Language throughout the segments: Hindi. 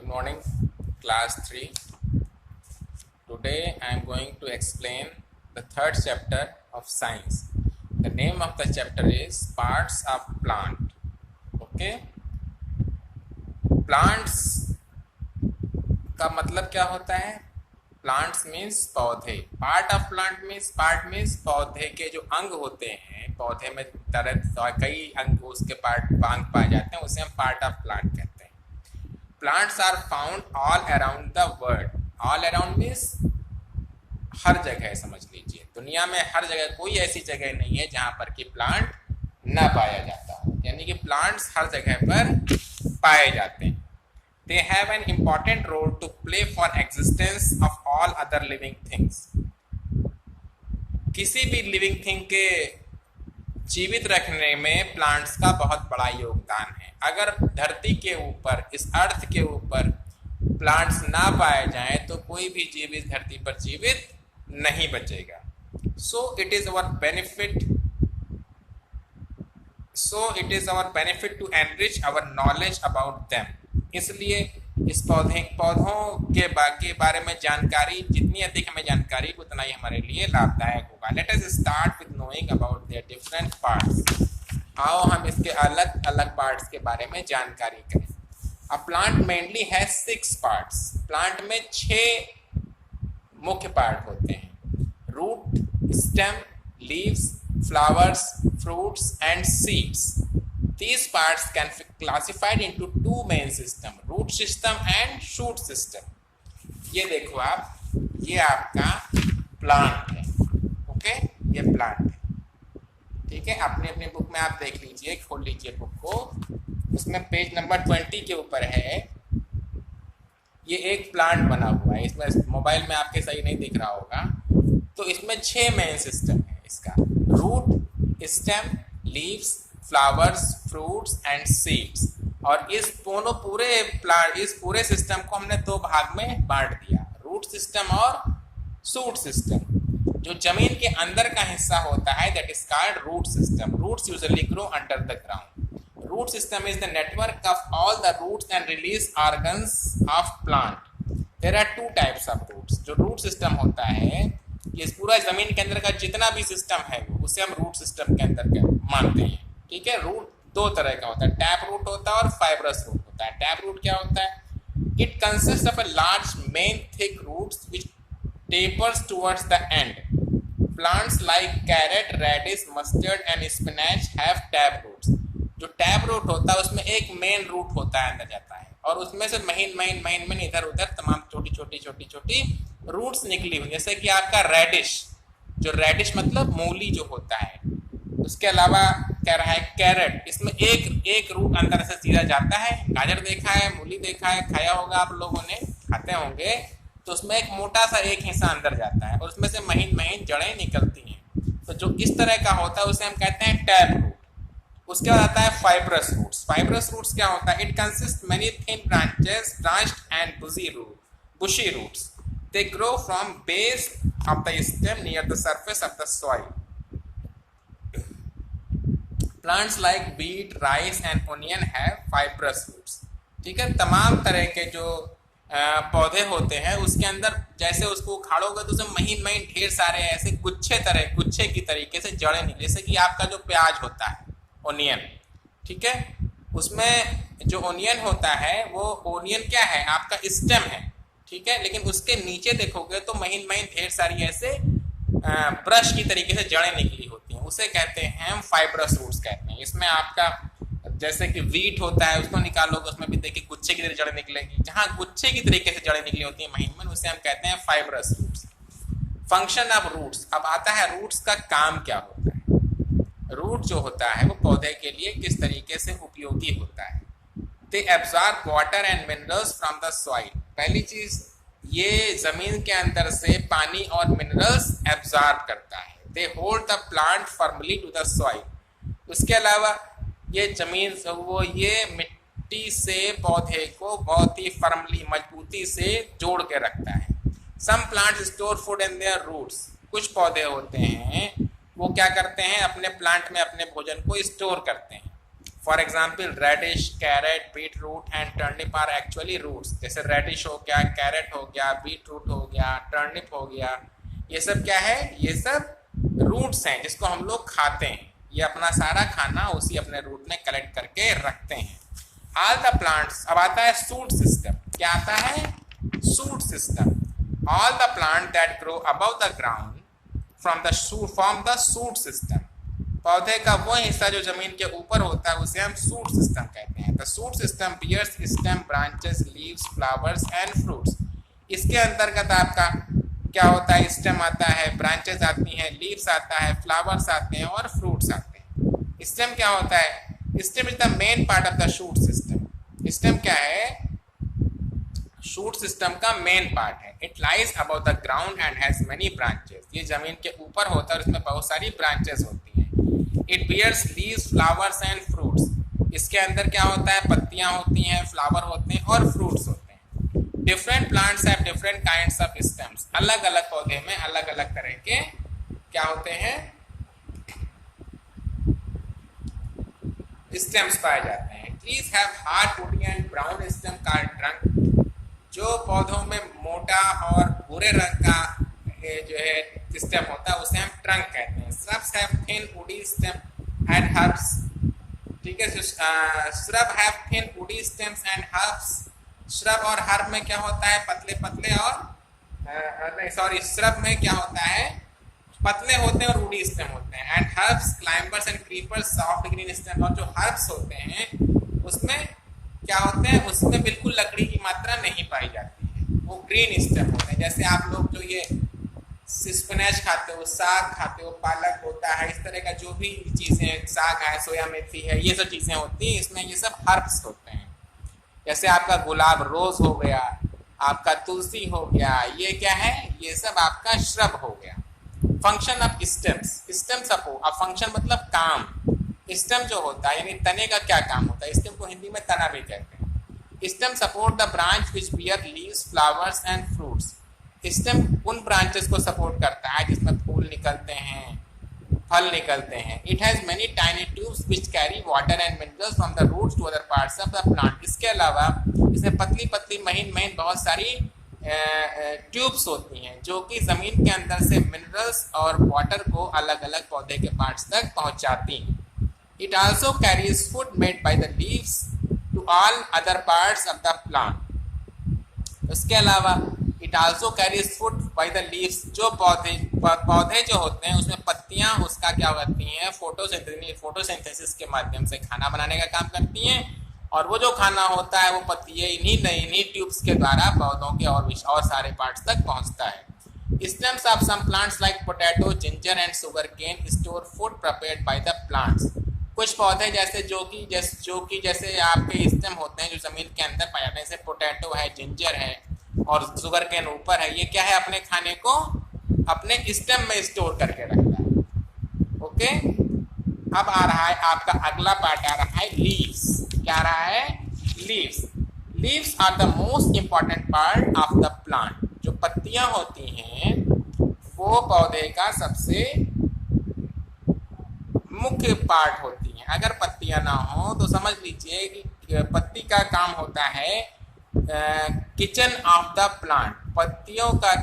morning, class 3. Today I am going to explain the third chapter of science. The name of the chapter is Parts of Plant. Okay? Plants का मतलब क्या होता है? Plants means पौधे. Part of plant means पौधे के जो अंग होते हैं, पौधे में तरह कई अंग उसके अंग पाए जाते हैं, उसे हम पार्ट ऑफ प्लांट कहते हैं. Plants are found all around the world. All around means हर जगह, समझ लीजिए. दुनिया में हर जगह, कोई ऐसी जगह नहीं है जहाँ पर कि प्लांट न पाया जाता हो. यानी कि प्लांट्स हर जगह पर पाए जाते हैं. They have an important role to play for existence of all other living things. किसी भी लिविंग थिंग के जीवित रखने में प्लांट्स का बहुत बड़ा योगदान है. अगर धरती के ऊपर, इस अर्थ के ऊपर प्लांट्स ना पाए जाएं तो कोई भी जीव इस धरती पर जीवित नहीं बचेगा. So it is our benefit to enrich our knowledge about them. इसलिए इस पौधों के बारे में जानकारी, जितनी अधिक हमें जानकारी उतना ही हमारे लिए लाभदायक होगा. Let us start with knowing about their different parts. आओ हम इसके अलग अलग पार्ट्स के बारे में जानकारी करें. A plant mainly has 6 parts. Plant में 6 मुख्य पार्ट होते हैं. Root, stem, leaves, flowers, fruits and seeds. These parts can be classified into 2 main system, root system and shoot system. ये देखो आप, ये आपका प्लांट है. ओके, ये प्लांट है. ठीक है, अपने अपने बुक में आप देख लीजिए, खोल लीजिए बुक को. उसमें पेज नंबर 20 के ऊपर है. ये एक प्लांट बना हुआ है. इसमें मोबाइल में आपके सही नहीं दिख रहा होगा. तो इसमें 6 मेन सिस्टम है इसका. Root, stem, leaves, flowers, fruits and seeds. और इस पूरे सिस्टम को हमने 2 भाग में बांट दिया, रूट सिस्टम और शूट सिस्टम. जो जमीन के अंदर का हिस्सा होता है that is called root system. Roots usually grow under the ground. Root system is the network of all the roots and release organs of plant. There are 2 types of roots. जो रूट सिस्टम होता है, ये पूरा जमीन के अंदर का जितना भी सिस्टम है उसे हम रूट सिस्टम के अंदर मानते हैं. ठीक है, रूट 2 तरह का होता है. टैप रूट होता है और फाइब्रस रूट होता है. टैप रूट क्या होता है? It consist of a large main thick roots which tapers towards the end. Plants like carrot, radish, mustard and spinach have tap roots. जो टैप रूट होता है उसमें एक मेन रूट होता है, अंदर जाता है, और उसमें से महीन इधर उधर तमाम छोटी रूट्स निकली हुई. जैसे कि आपका रेडिश, जो रेडिश मतलब मूली जो होता है. उसके अलावा कह रहा है कैरेट, इसमें एक रूट अंदर से सीधा जाता है. गाजर देखा है, मूली देखा है, खाया होगा आप लोगों ने, खाते होंगे. तो उसमें एक मोटा सा एक हिस्सा अंदर जाता है और उसमें से महीन जड़ें निकलती हैं. तो जो इस तरह का होता है उसे हम कहते हैं टैप रूट. उसके बाद आता है फाइब्रस रूट्स. फाइब्रस रूट्स क्या होता है? It consist many thin branched and bushy roots. They grow from base of the stem near the surface of the soil. Plants like wheat, rice and onion have fibrous roots. ठीक है, तमाम तरह के जो पौधे होते हैं उसके अंदर जैसे उसको उखाड़ोगे तो उसमें महीन ढेर सारे ऐसे गुच्छे की तरीके से जड़ें निकले. जैसे कि आपका जो प्याज होता है, ओनियन, ठीक है, उसमें जो ओनियन होता है वो ओनियन क्या है? आपका स्टेम है. ठीक है, लेकिन उसके नीचे देखोगे तो महीन ढेर सारी ऐसे ब्रश की तरीके से जड़ें निकली होती हैं. उसे कहते हैं हम फाइब्रस रूट्स कहते हैं. इसमें आपका जैसे कि वीट होता है, उसको निकालोगे उसमें भी देखिए गुच्छे की तरह जड़ें निकलेगी. जहाँ गुच्छे की तरीके से जड़ें निकली होती हैं महीन, उसे हम कहते हैं fibrous roots. Function of roots. अब आता है रूट्स का काम क्या होता है. रूट जो होता है वो पौधे के लिए किस तरीके से उपयोगी होता है. They absorb water and minerals from the soil. पहली चीज, ये जमीन के अंदर से पानी और मिनरल्स एब्जॉर्ब करता है. They hold the plant firmly to the soil. उसके अलावा ये जमीन से ये मिट्टी से पौधे को बहुत ही फर्मली, मजबूती से जोड़ के रखता है. Some plants store food in their roots. कुछ पौधे होते हैं वो क्या करते हैं, अपने प्लांट में अपने भोजन को स्टोर करते हैं. For example radish, carrot, beet root and turnip are actually roots. जैसे रेडिश हो गया, कैरेट हो गया, बीट रूट हो गया, टर्निप हो गया, ये सब क्या है, ये सब रूट्स हैं जिसको हम लोग खाते हैं। ये अपना सारा खाना उसी अपने रूट में कलेक्ट करके रखते हैं। ऑल द प्लांट्स, अब आता है सूट सिस्टम। क्या आता है, shoot system. All the plant that grow above the ground from the shoot system. पौधे का वो हिस्सा जो जमीन के ऊपर होता है उसे हम सूट सिस्टम कहते हैं। The shoot system bears stem, branches, leaves, flowers and fruits. इसके अंतर्गत आपका क्या होता है, स्टेम आता है, ब्रांचेस आती हैं, लीव्स आता है, फ्लावर्स आते हैं और फ्रूट्स आते हैं। स्टेम क्या होता है, stem is the main part of the shoot system. Stem क्या है, शूट सिस्टम का मेन पार्ट है। It lies about the ground and has many branches. ये जमीन के ऊपर होता है और इसमें बहुत सारी ब्रांचेस होती हैं। It bears leaves, flowers and fruits. इसके अंदर क्या होता है, पत्तियां होती हैं, फ्लावर होते हैं और फ्रूट्स होते हैं। Different plants have different kinds of stems. अलग अलग पौधे में अलग अलग तरह के क्या होते हैं, स्टेम्स पाए जाते हैं। Trees have hard, woody and brown stem called trunk. जो पौधों में मोटा और भूरे रंग का जो है स्टेम होता है उसे हम ट्रंक कहते हैं। Shrubs have thin woody stem and herbs. ठीक है, shrub have thin woody stems and herbs. Shrub और हर्ब में क्या होता है, पतले पतले और नहीं सॉरी, श्रब में क्या होता है, पतले होते हैं और वुडी स्टेम होते हैं। And herbs, climbers and creepers, soft green stem. और जो हर्ब्स होते हैं उसमें क्या होते हैं, उसमें बिल्कुल लकड़ी की मात्रा नहीं पाई जाती है, वो ग्रीन स्टेम होते हैं। जैसे आप लोग जो ये स्पिनच खाते हो, साग खाते हो, पालक होता है, इस तरह का जो भी चीज़ें, साग है, सोया मेथी है, ये सब चीज़ें होती हैं, इसमें ये सब हर्ब्स होते हैं। जैसे आपका गुलाब रोज हो गया, आपका तुलसी हो गया, ये क्या है, ये सब आपका श्रब हो गया। Function of stems, stem support. अब फंक्शन मतलब काम। स्टेम जो होता है यानी तने का क्या काम होता है, स्टेम को हिंदी में तना भी कहते हैं। Stem support the branch which bear leaves, flowers and fruits. Stem उन ब्रांचेस को सपोर्ट करता है जिसमें फूल निकलते हैं, फल निकलते हैं। It has many tiny tubes which carry water and minerals from the roots to other parts of the plant. इसके अलावा इसमें पतली पतली महीन महीन बहुत सारी ट्यूब्स होती हैं जो कि जमीन के अंदर से मिनरल्स और वाटर को अलग अलग पौधे के पार्ट्स तक पहुंचाती हैं। It also carries food made by the leaves to all other parts of the plant. इसके अलावा it also carries food by the leaves. जो पौधे जो होते हैं उसमें पत्तियां उसका क्या करती हैं, फोटोसिंथेसिस के माध्यम से खाना बनाने का काम करती हैं। और वो जो खाना होता है वो पत्तियां इन्हीं ट्यूब्स के द्वारा पौधों के और सारे पार्ट्स तक पहुंचता है। Stems of some plants like potato, ginger and sugar cane store food prepared by the plants. कुछ पौधे जैसे जो कि जैसे आपके स्टेम होते हैं जो जमीन के अंदर पाए जाते हैं, जैसे पोटैटो है, जिंजर है और शुगर केन ऊपर है, ये क्या है, अपने खाने को अपने स्टेम में स्टोर करके रखता है। ओके, अब आ रहा है आपका अगला पार्ट, आ रहा है लीव्स। क्या आ रहा है, leaves. Leaves are the most important part of the plant. जो पत्तियां होती हैं वो पौधे का सबसे मुख्य पार्ट होती हैं। अगर पत्तियां ना हो तो समझ लीजिए कि पत्ती का काम होता है किचन ऑफ द प्लांट। पत्तियों का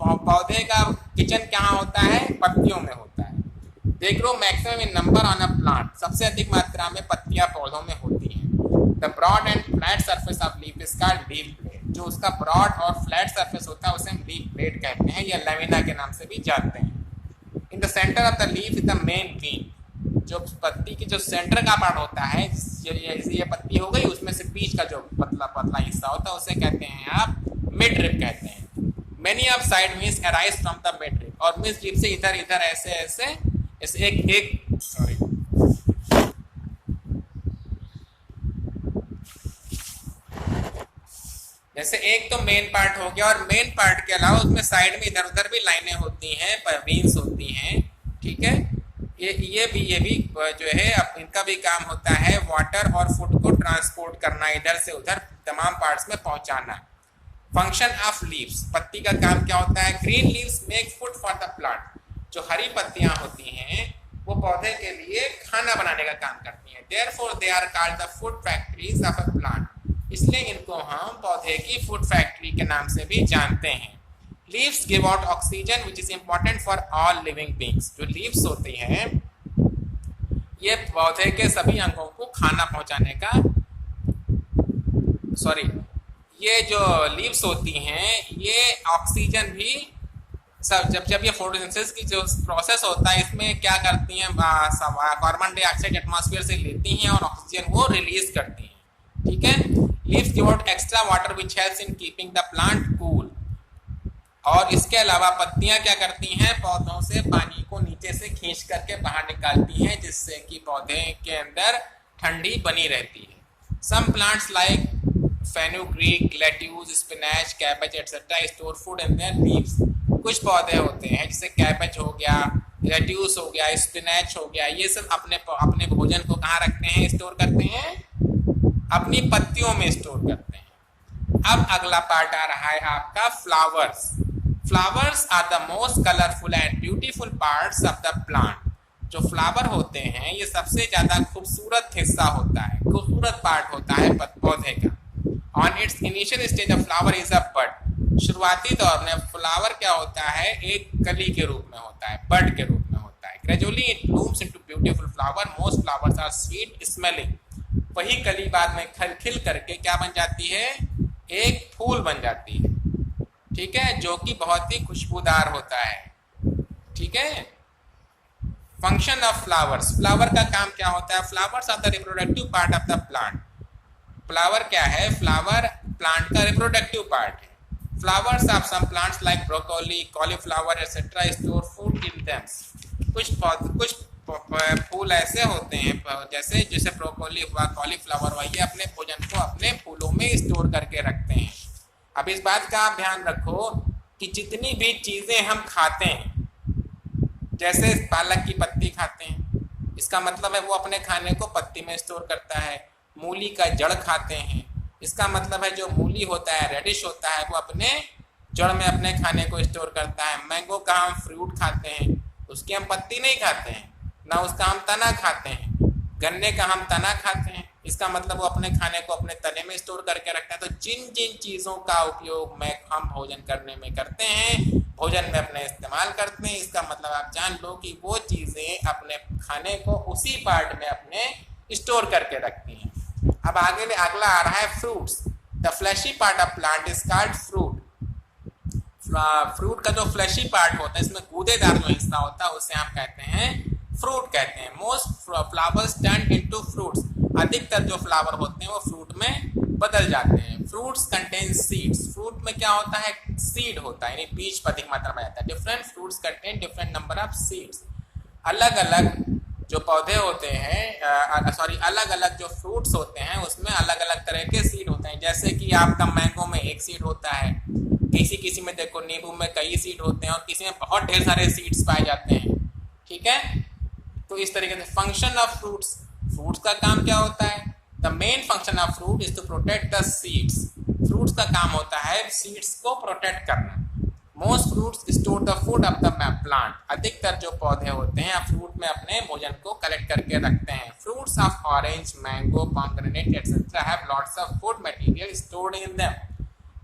पौधे का किचन कहाँ होता है, पत्तियों में होता है। देख लो, maximum in number on a plant, सबसे अधिक मात्रा में पत्तियां पौधों में होती हैं। The broad and flat surface of leaf is called leaf blade. जो उसका ब्रॉड और फ्लैट सरफेस होता है उसे हम लीफ ब्लेड कहते हैं या लैमिना के नाम से भी जानते हैं। In the centre of the leaf is the main vein. जो पत्ती की जो सेंटर का पार्ट होता है, ये पत्ती हो गई, उसमें से बीच का जो पतला पतला हिस्सा होता है उसे कहते हैं आप मिड रिब कहते हैं। Many of side means arise from the mid rib. और मिड रिब से इधर इधर ऐसे ऐसे एक सॉरी जैसे एक तो मेन पार्ट हो गया और मेन पार्ट के अलावा उसमें साइड में इधर उधर भी लाइनें होती हैं, वीन्स होती हैं। ठीक है, ये भी जो है इनका भी काम होता है वाटर और फूड को ट्रांसपोर्ट करना, इधर से उधर तमाम पार्ट्स में पहुंचाना। फंक्शन ऑफ लीव्स, पत्ती का काम क्या होता है, green leaves make food for the plant. जो हरी पत्तियां होती हैं वो पौधे के लिए खाना बनाने का काम करती हैं। Therefore they are called the food factories of a plant. इसलिए इनको हम पौधे की फूड फैक्ट्री के नाम से भी जानते हैं। Leaves give out oxygen which is important for all living beings. जो leaves होती हैं ये पौधे के सभी अंगों को खाना पहुंचाने का ये जो लीव्स होती हैं ये ऑक्सीजन भी सब जब ये फोटोसिंथेसिस की जो प्रोसेस होता है इसमें क्या करती हैं, कार्बन डाइऑक्साइड एटमॉस्फेयर से लेती हैं और ऑक्सीजन वो रिलीज करती हैं। ठीक है। Leaves give out extra water which helps in keeping the plant cool. और इसके अलावा पत्तियां क्या करती हैं, पौधों से पानी को नीचे से खींच करके बाहर निकालती हैं जिससे कि पौधे के अंदर ठंडी बनी रहती है। Some plants like fenugreek, lettuce, spinach, cabbage etcetera store food in their leaves. कुछ पौधे होते हैं जैसे कैबेज हो गया, लेट्यूस हो गया, स्पिनच हो गया, ये सब अपने भोजन को कहाँ रखते हैं, स्टोर करते हैं, अपनी पत्तियों में स्टोर करते हैं। अब अगला पार्ट आ रहा है आपका flowers. Flowers are the most colourful and beautiful parts of the plant. जो फ्लावर होते हैं ये सबसे ज्यादा खूबसूरत हिस्सा होता है, खूबसूरत पार्ट होता है पौधे का। On its initial stage of flower is a bud. शुरुआती दौर में फ्लावर क्या होता है, एक कली के रूप में होता है, बड के रूप में होता है। Gradually it blooms into beautiful flower. Most flowers are sweet smelling. वही कली बाद में खिल करके क्या बन जाती है, एक फूल बन जाती है। ठीक है, जो कि बहुत ही खुशबूदार होता है। ठीक है। Function of flowers. फ्लावर का काम क्या होता है, flowers are the reproductive part of the plant. Flower क्या है, फ्लावर प्लांट का रिप्रोडक्टिव पार्ट है। Flowers of some plants like broccoli, cauliflower etcetera store food in them. कुछ फूल ऐसे होते हैं जैसे ब्रोकोली हुआ, कॉलीफ्लावर हुआ, ये अपने भोजन को अपने फूलों में स्टोर करके रखते हैं। अब इस बात का आप ध्यान रखो कि जितनी भी चीजें हम खाते हैं, जैसे पालक की पत्ती खाते हैं, इसका मतलब है वो अपने खाने को पत्ती में स्टोर करता है। मूली का जड़ खाते हैं, इसका मतलब है जो मूली होता है, रेडिश होता है, वो अपने जड़ में अपने खाने को स्टोर करता है। मैंगो का हम फ्रूट खाते हैं, उसकी हम पत्ती नहीं खाते हैं, ना उसका हम तना खाते हैं। गन्ने का हम तना खाते हैं, इसका मतलब वो अपने खाने को अपने तने में स्टोर करके रखता है। तो जिन जिन चीज़ों का उपयोग हम भोजन करने में करते हैं, भोजन में अपने इस्तेमाल करते हैं, इसका मतलब आप जान लो कि वो चीज़ें अपने खाने को उसी पार्ट में अपने स्टोर करके रखती हैं। अब अगला आ रहा है fruits. The fleshy part of plant is called fruit. Fruit का जो फ्लैशी पार्ट होता है, इसमें गूदेदार जो हिस्सा होता है उसे हम कहते हैं फ्रूट कहते हैं। Most flowers turn into fruits. अधिकतर जो फ्लावर होते हैं वो फ्रूट में बदल जाते हैं। Fruits contain seeds. फ्रूट में क्या होता है, सीड होता है, यानी बीज अधिक मात्रा में रहता है। Different fruits contain different number of seeds. अलग अलग जो पौधे होते हैं अलग अलग जो फ्रूट्स होते हैं उसमें अलग अलग तरह के सीड होते हैं। जैसे कि आपका मैंगो में एक सीड होता है, किसी में देखो नींबू में कई सीड होते हैं और किसी में बहुत ढेर सारे सीड्स पाए जाते हैं। ठीक है। तो इस तरीके से फंक्शन ऑफ फ्रूट्स। फ्रूट्स का काम क्या होता है, the main function of fruit is to protect the seeds. Fruits का काम होता है सीड्स को प्रोटेक्ट करना। Most fruits store the food of the plant. अधिकतर जो पौधे होते हैं फ्रूट में अपने भोजन को कलेक्ट करके रखते हैं। Fruits of orange, mango, pomegranate etcetera have lots of food material stored in them.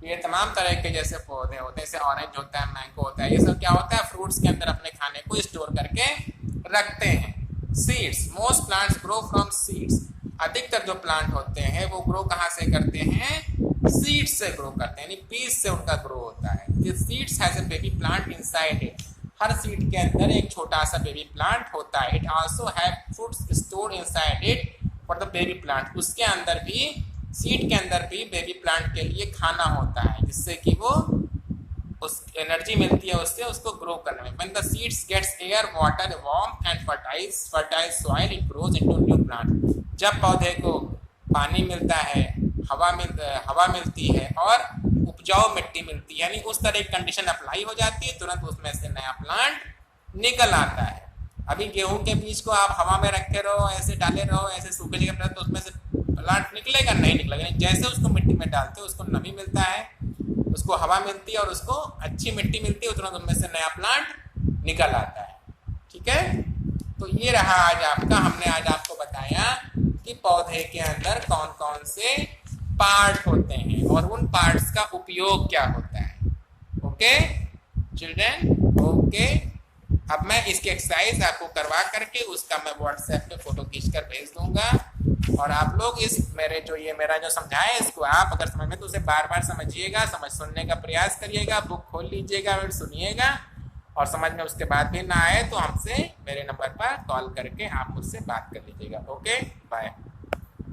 ये तमाम तरह के जैसे पौधे होते हैं, जैसे ऑरेंज होता है, मैंगो होता है, ये सब क्या होता है, फ्रूट्स के अंदर अपने खाने को स्टोर करके रखते हैं। Seeds. Most plants grow from seeds. अधिकतर जो प्लांट होते हैं वो ग्रो कहाँ से करते हैं, सीड्स से ग्रो करते हैं, यानी बीज से उनका ग्रो होता है। This seeds has a baby plant inside it. Her seed के अंदर एक छोटा सा बेबी प्लांट होता है। It also have foods stored inside it for the baby plant. उसके अंदर भी, सीड के अंदर भी बेबी प्लांट के लिए खाना होता है जिससे कि वो उस एनर्जी मिलती है उससे उसको ग्रो करने में। When the seeds gets air, water, warmth and fertile soil, it grows into new plant. जब पौधे को पानी मिलता है, हवा मिलती है और उपजाऊ मिट्टी मिलती है, यानी उस तरह की कंडीशन अप्लाई हो जाती है, तुरंत उसमें से नया प्लांट निकल आता है। अभी गेहूं के बीज को आप हवा में रखे रहो, ऐसे डाले रहो, ऐसे सूखे जगह पर, तो उसमें से प्लांट निकलेगा नहीं निकलेगा। जैसे उसको मिट्टी में डालते हो उसको नमी मिलता है, उसको हवा मिलती है और उसको अच्छी मिट्टी मिलती है, तुरंत उनमें से नया प्लांट निकल आता है। ठीक है। तो ये रहा आज आपका, हमने आज आपको बताया कि पौधे के अंदर कौन कौन से पार्ट होते हैं और उन पार्ट्स का उपयोग क्या होता है। Okay children, okay. अब मैं इसकी एक्सरसाइज आपको करवा करके उसका मैं व्हाट्सएप पे फोटो खींचकर भेज दूंगा, और आप लोग इस मेरा जो समझाए इसको आप अगर समझ में तो उसे बार बार समझिएगा, सुनने का प्रयास करिएगा, बुक खोल लीजिएगा और सुनिएगा, और समझ में उसके बाद भी ना आए तो हमसे मेरे नंबर पर कॉल करके आप मुझसे बात कर लीजिएगा। Okay bye.